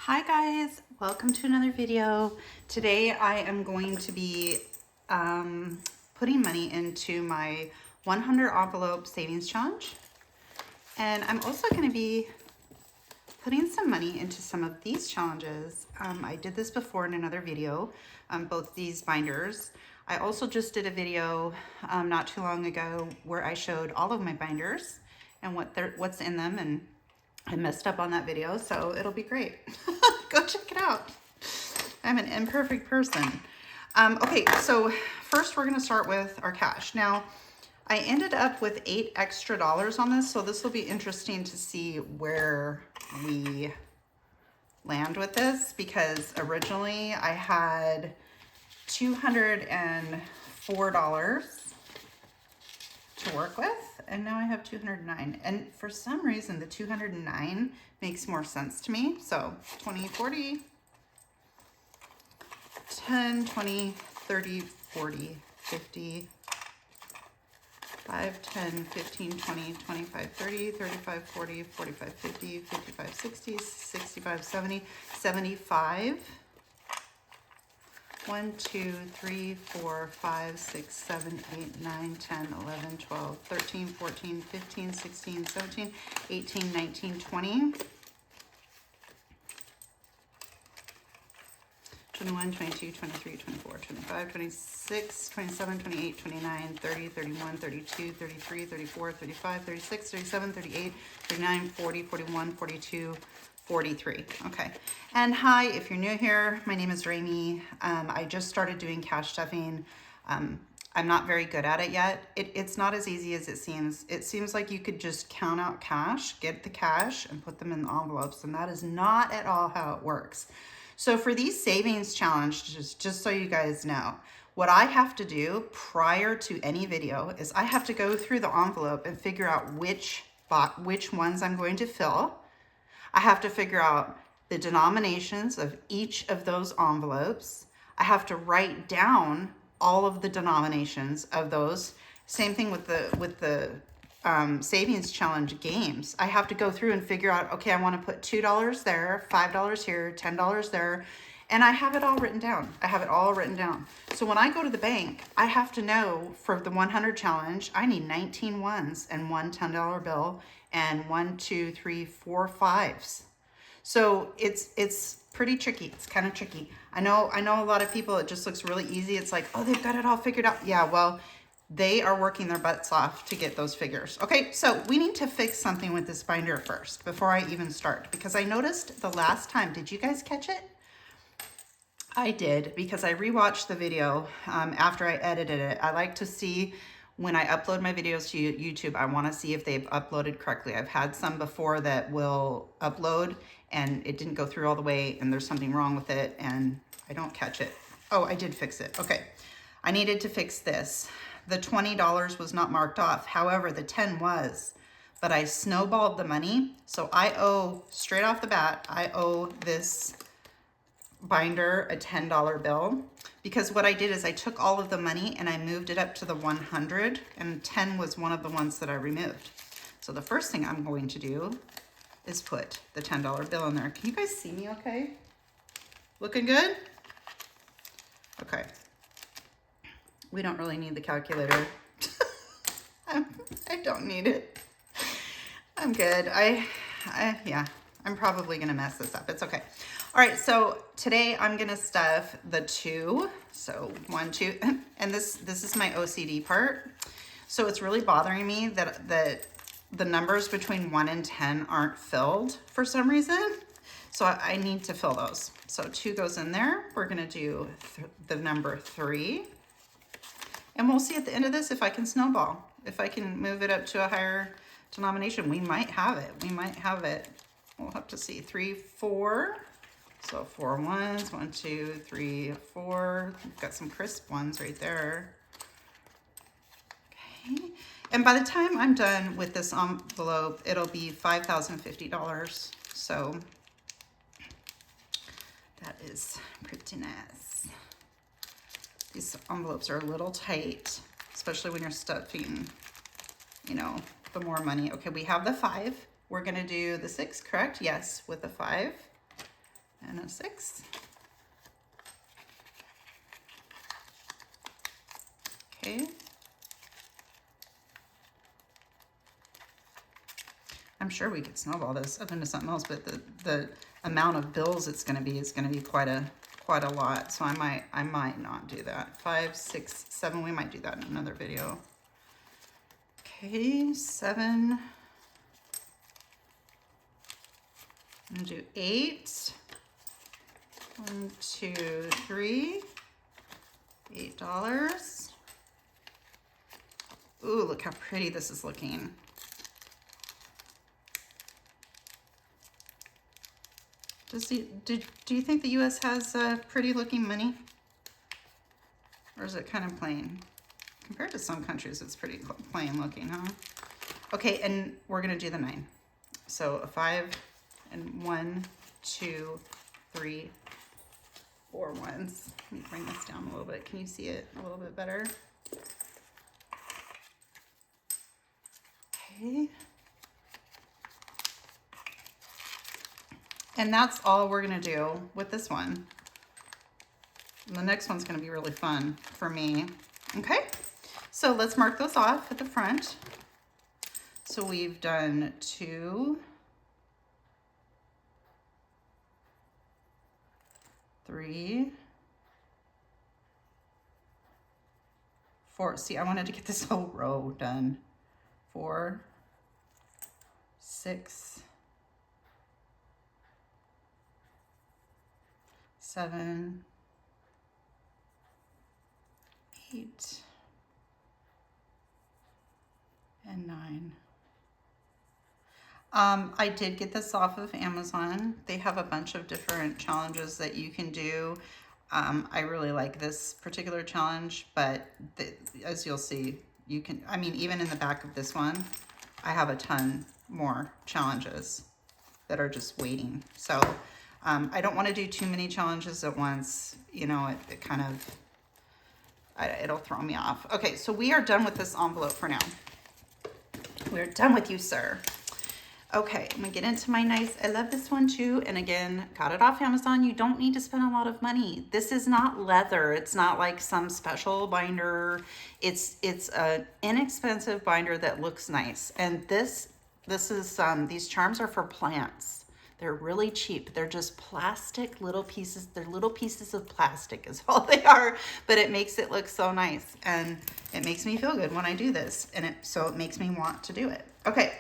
Hi guys, welcome to another video. Today I am going to be putting money into my 100 envelope savings challenge. And I'm also going to be putting some money into some of these challenges. I did this before in another video, both these binders. I also just did a video not too long ago where I showed all of my binders and what's in them, and I messed up on that video, so it'll be great. Go check it out. I'm an imperfect person. Okay, so first we're gonna start with our cash. Now, I ended up with $8 extra on this, so this will be interesting to see where we land with this, because originally I had $204 to work with, and now I have 209, and for some reason the 209 makes more sense to me. So 20, 40, 10, 20, 30, 40, 50, 5, 10, 15, 20, 25, 30, 35, 40, 45, 50, 55, 60, 65, 70, 75. 1, 2, 3, 4, 5, 6, 7, 8, 9, 10, 11, 12, 13, 14, 15, 16, 17, 18, 19, 20, 21, 22, 23, 24, 25, 26, 27, 28, 29, 30, 31, 32, 33, 34, 35, 36, 37, 38, 39, 40, 41, 42, 43. Okay. And hi, if you're new here, my name is Rami. I just started doing cash stuffing. I'm not very good at it yet. It's not as easy as it seems. It seems like you could just count out cash, get the cash, and put them in the envelopes, and that is not at all how it works. So for these savings challenges, just so you guys know, what I have to do prior to any video is I have to go through the envelope and figure out which ones I'm going to fill. I have to figure out the denominations of each of those envelopes. I have to write down all of the denominations of those. Same thing with the savings challenge games. I have to go through and figure out, okay, I want to put $2 there, $5 here, $10 there, and I have it all written down. I have it all written down. So when I go to the bank, I have to know for the 100 challenge, I need 19 ones and one $10 bill and 1, 2, 3, 4 5s. So it's pretty tricky. It's kind of tricky. I know a lot of people, it just looks really easy. It's like, oh, they've got it all figured out. Yeah, well, they are working their butts off to get those figures. Okay, so we need to fix something with this binder first before I even start, because I noticed the last time, did you guys catch it? I did, because I rewatched the video after I edited it. I like to see when I upload my videos to YouTube, I want to see if they've uploaded correctly. I've had some before that will upload and it didn't go through all the way and there's something wrong with it and I don't catch it. Oh, I did fix it. Okay. I needed to fix this. The $20 was not marked off. However, the 10 was, but I snowballed the money. So I owe, straight off the bat, I owe this binder a $10 bill, because what I did is I took all of the money and I moved it up to the 100, and 10 was one of the ones that I removed. So the first thing I'm going to do is put the $10 bill in there. Can you guys see me okay? Looking good? Okay. We don't really need the calculator. I don't need it. I'm good. Yeah, I'm probably gonna mess this up. It's okay. All right, so today I'm gonna stuff the 2. So 1, 2, and this is my OCD part. So it's really bothering me that the numbers between 1 and 10 aren't filled for some reason. So I need to fill those. So 2 goes in there. We're gonna do the number 3. And we'll see at the end of this if I can snowball. If I can move it up to a higher denomination. We might have it. We might have it. We'll have to see. 3, 4. So 4 ones, 1, 2, 3, 4. We've got some crisp ones right there. Okay. And by the time I'm done with this envelope, it'll be $5,050. So that is pretty nice. These envelopes are a little tight, especially when you're stuffing, you know, the more money. Okay, we have the 5. We're gonna do the 6, correct? Yes, with the 5. and a 6. Okay. I'm sure we could snowball this up into something else, but the amount of bills it's going to be is going to be quite a lot. So I might not do that. 5, 6, 7. We might do that in another video. Okay, 7. I'm gonna do 8. 1, 2, 3. $8. Ooh, look how pretty this is looking. Do you think the U.S. has pretty looking money? Or is it kind of plain? Compared to some countries, it's pretty plain looking, huh? Okay, and we're gonna do the 9. So a 5 and 1, 2, 3, 4 ones. Let me bring this down a little bit. Can you see it a little bit better? Okay. And that's all we're gonna do with this one. And the next one's gonna be really fun for me. Okay, so let's mark those off at the front. So we've done 2, 3, 4. See, I wanted to get this whole row done. 4, 6, 7, 8, and 9. I did get this off of Amazon. They have a bunch of different challenges that you can do. I really like this particular challenge, but as you'll see, you can, I mean, even in the back of this one, I have a ton more challenges that are just waiting. So I don't want to do too many challenges at once. You know, it kind of, it'll throw me off. Okay, so we are done with this envelope for now. We're done with you, sir. Okay, I'm gonna get into my nice, I love this one too. And again, got it off Amazon. You don't need to spend a lot of money. This is not leather. It's not like some special binder. It's an inexpensive binder that looks nice. And this is, these charms are for plants. They're really cheap. They're just plastic little pieces. They're little pieces of plastic is all they are, but it makes it look so nice. And it makes me feel good when I do this. And so it makes me want to do it. Okay.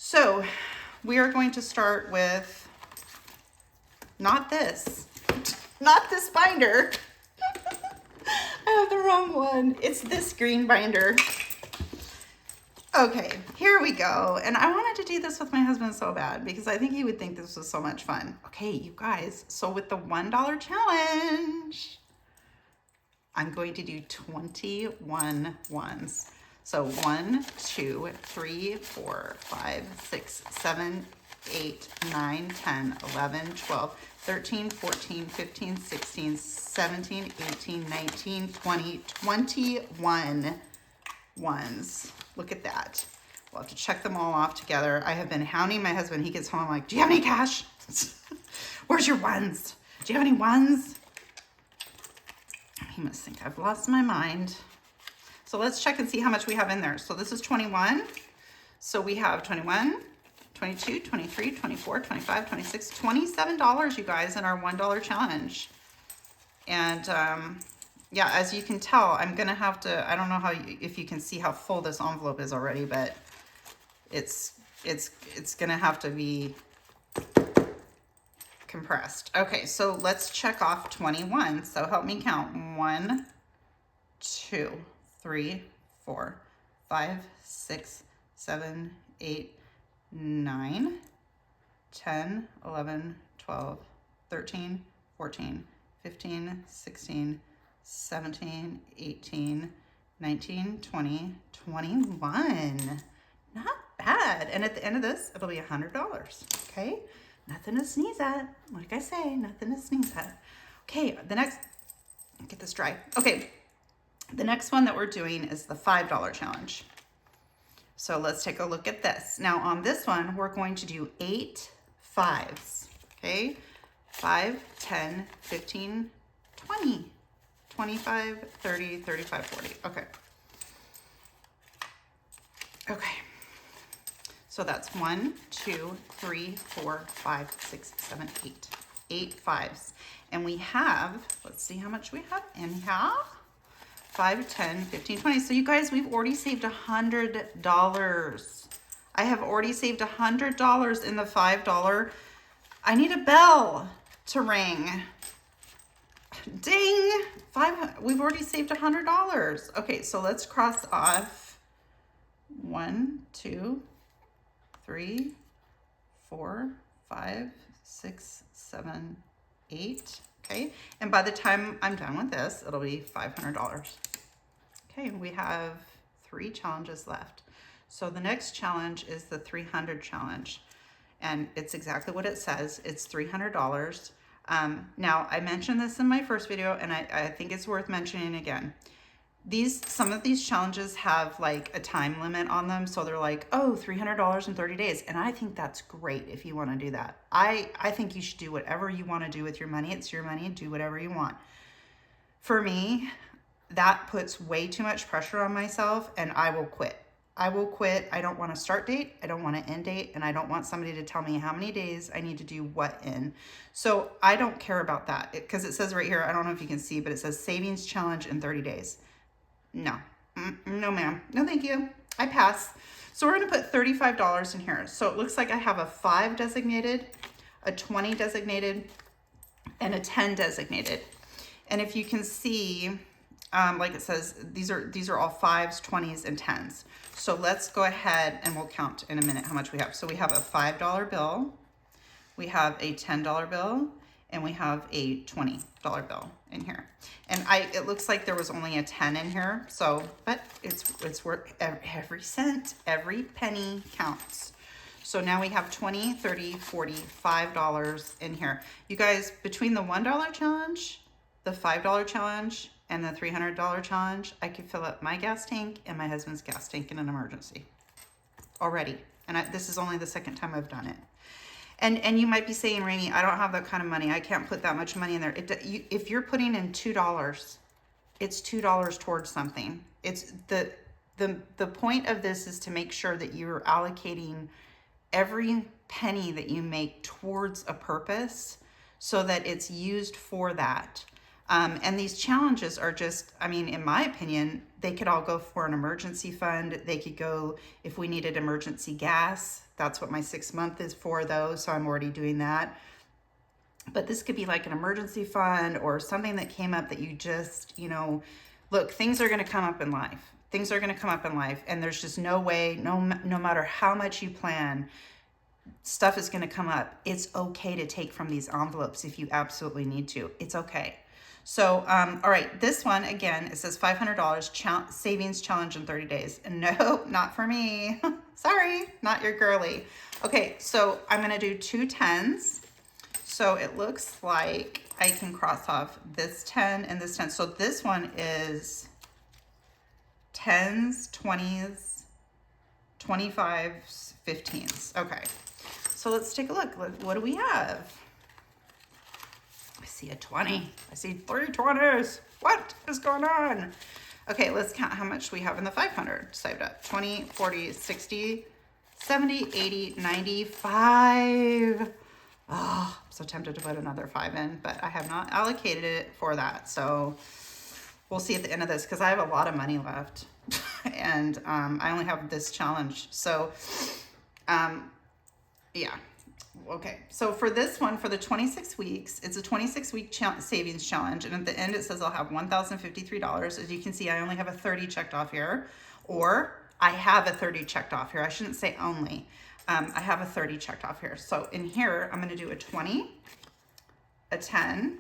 So we are going to start with not this binder. I have the wrong one. It's this green binder. Okay, here we go. And I wanted to do this with my husband so bad because I think he would think this was so much fun. Okay, you guys, so with the $1 challenge, I'm going to do 21 ones. So 1, 2, 3, 4, 5, 6, 7, 8, 9, 10, 11, 12, 13, 14, 15, 16, 17, 18, 19, 20, 21 ones. Look at that. We'll have to check them all off together. I have been hounding my husband. He gets home, I'm like, do you have any cash? Where's your ones? Do you have any ones? He must think I've lost my mind. So let's check and see how much we have in there. So this is 21. So we have 21, 22, 23, 24, 25, 26, $27, you guys, in our $1 challenge. And yeah, as you can tell, I'm gonna have to, I don't know how if you can see how full this envelope is already, but it's gonna have to be compressed. Okay, so let's check off 21. So help me count. 1, 2, 3, 4, 5, 6, 7, 8, 9, 10, 11, 12, 13, 14, 15, 16, 17, 18, 19, 20, 21. Not bad. And at the end of this, it'll be $100. Okay? Nothing to sneeze at. Like I say, nothing to sneeze at. Okay, the next, get this dry. Okay. The next one that we're doing is the $5 challenge. So let's take a look at this. Now on this one, we're going to do 8 5s, okay? 5, 10, 15, 20, 25, 30, 35, 40. Okay. Okay. So that's 1, 2, 3, 4, 5, 6, 7, 8. 8 fives. And we have, let's see how much we have in here. 5, 10, 15, 20. So you guys, we've already saved $100. I have already saved $100 in the $5. I need a bell to ring. Ding! We've already saved $100. Okay, so let's cross off 1, 2, 3, 4, 5, 6, 7, 8. Okay, and by the time I'm done with this, it'll be $500. Okay, we have 3 challenges left. So the next challenge is the 300 challenge, and it's exactly what it says. It's $300. Now, I mentioned this in my first video, and I think it's worth mentioning again. Some of these challenges have like a time limit on them. So they're like, oh, $300 in 30 days. And I think that's great if you want to do that. I think you should do whatever you want to do with your money. It's your money. Do whatever you want. For me, that puts way too much pressure on myself, and I will quit. I will quit. I don't want a start date. I don't want an end date. And I don't want somebody to tell me how many days I need to do what in. So I don't care about that, because it says right here, I don't know if you can see, but it says savings challenge in 30 days. No, no ma'am, no thank you, I pass. So we're gonna put $35 in here. So it looks like I have a 5 designated, a 20 designated, and a 10 designated. And if you can see, like it says, these are all 5s, 20s, and 10s. So let's go ahead and we'll count in a minute how much we have. So we have a $5 bill, we have a $10 bill, and we have a $20 bill in here. And it looks like there was only a 10 in here. So, but it's worth every cent, every penny counts. So now we have 20, 30, 40, $5 in here. You guys, between the $1 challenge, the $5 challenge, and the $300 challenge, I could fill up my gas tank and my husband's gas tank in an emergency already. And this is only the second time I've done it. And you might be saying, Rainey, I don't have that kind of money. I can't put that much money in there. If you're putting in $2, it's $2 towards something. It's the point of this is to make sure that you're allocating every penny that you make towards a purpose so that it's used for that. And these challenges are just, I mean, in my opinion, they could all go for an emergency fund. They could go if we needed emergency gas. That's what my 6 month is for, though. So I'm already doing that. But this could be like an emergency fund or something that came up that you just, look, things are going to come up in life. Things are going to come up in life. And there's just no way, no matter how much you plan, stuff is going to come up. It's okay to take from these envelopes if you absolutely need to. It's okay. So, all right, this one, again, it says $500 savings challenge in 30 days. No, not for me. Sorry, not your girly. Okay, so I'm going to do 2 10s. So it looks like I can cross off this 10 and this 10. So this one is 10s, 20s, 25s, 15s. Okay, so let's take a look. What do we have? I see a 20. I see 3 20s. What is going on? Okay, let's count how much we have in the 500 saved up. 20, 40, 60, 70, 80, 95. Oh, I'm so tempted to put another 5 in, but I have not allocated it for that. So we'll see at the end of this, because I have a lot of money left and I only have this challenge. So yeah. Okay, so for this one, for the 26 weeks, it's a 26-week savings challenge. And at the end, it says I'll have $1,053. As you can see, I only have a 30 checked off here, or I have a 30 checked off here. I shouldn't say only. I have a 30 checked off here. So in here, I'm going to do a 20, a 10,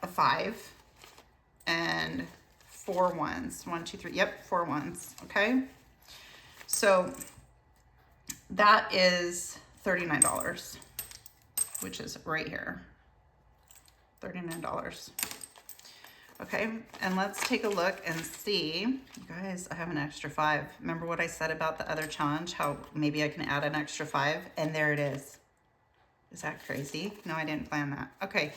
a 5, and 4 ones. 1, 2, 3. Yep, 4 ones. Okay. So that is $39, which is right here. $39. Okay, and let's take a look and see. You guys, I have an extra 5. Remember what I said about the other challenge, how maybe I can add an extra 5? And there it is. Is that crazy? No, I didn't plan that. Okay.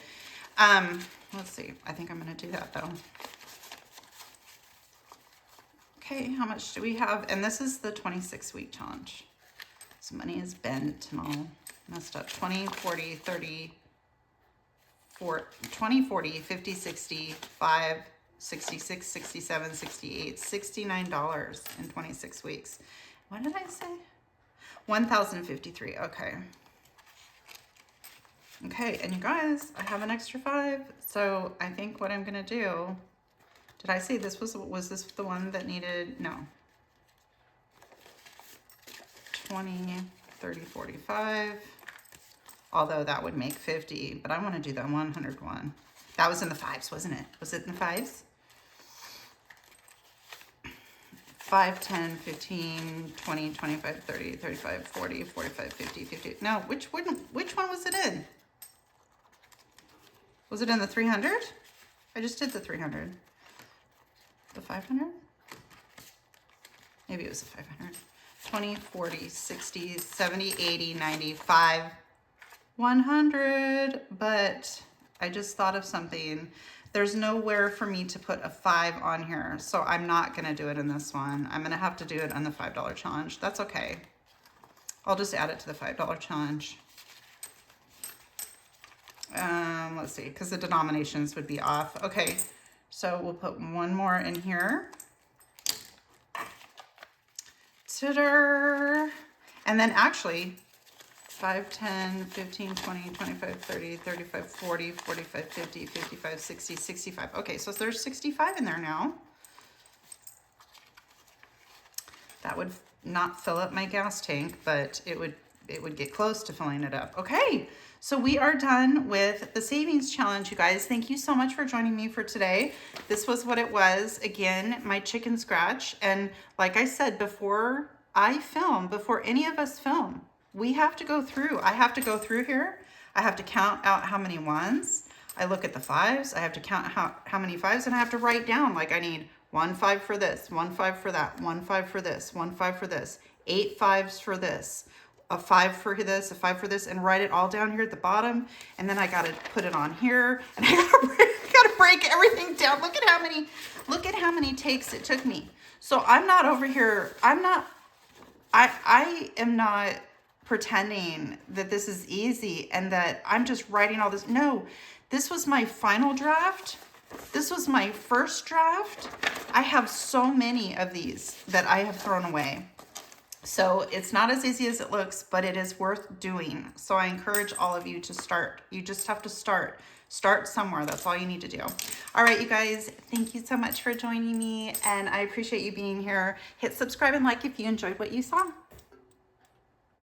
Let's see. I think I'm going to do that though. Okay, how much do we have? And this is the 26-week challenge. So money is bent and all messed up. 20, 40, 30, 20, 40, 50, 60, 5, 66, 67, 68, $69 in 26 weeks. What did I say? 1,053. Okay. Okay, and you guys, I have an extra 5. So I think what I'm going to do, did I say this was this the one that needed, no. 20, 30, 45. Although that would make 50, but I want to do the 101. That was in the 5s, wasn't it? Was it in the 5s? 5, 10, 15, 20, 25, 30, 35, 40, 45, 50, 50. No, which one was it in? Was it in the 300? I just did the 300. The 500? Maybe it was the 500. 20, 40, 60, 70, 80, 95, 100. But I just thought of something. There's nowhere for me to put a 5 on here, so I'm not going to do it in this one. I'm going to have to do it on the $5 challenge. That's okay. I'll just add it to the $5 challenge. Let's see, because the denominations would be off. Okay, so we'll put one more in here. Ta-da! And then actually, 5, 10, 15, 20, 25, 30, 35, 40, 45, 50, 55, 60, 65. Okay, so there's 65 in there now. That would not fill up my gas tank, but it would get close to filling it up. Okay, so we are done with the savings challenge, you guys. Thank you so much for joining me for today. This was what it was. Again, my chicken scratch. And like I said, before I film, before any of us film, we have to go through. I have to go through here. I have to count out how many ones. I look at the 5s. I have to count how many 5s, and I have to write down, like, I need 1 5 for this, 1 5 for that, 1 5 for this, 1 5 for this, 8 5s for this, a 5 for this, a 5 for this, and write it all down here at the bottom. And then I got to put it on here, and I got to break everything down. Look at how many takes it took me. So I'm not over here. I am not pretending that this is easy and that I'm just writing all this. No, this was my final draft. This was my first draft. I have so many of these that I have thrown away. So it's not as easy as it looks, but it is worth doing. So I encourage all of you to start. You just have to start. Start somewhere. That's all you need to do. All right, you guys, thank you so much for joining me, and I appreciate you being here. Hit subscribe and like if you enjoyed what you saw.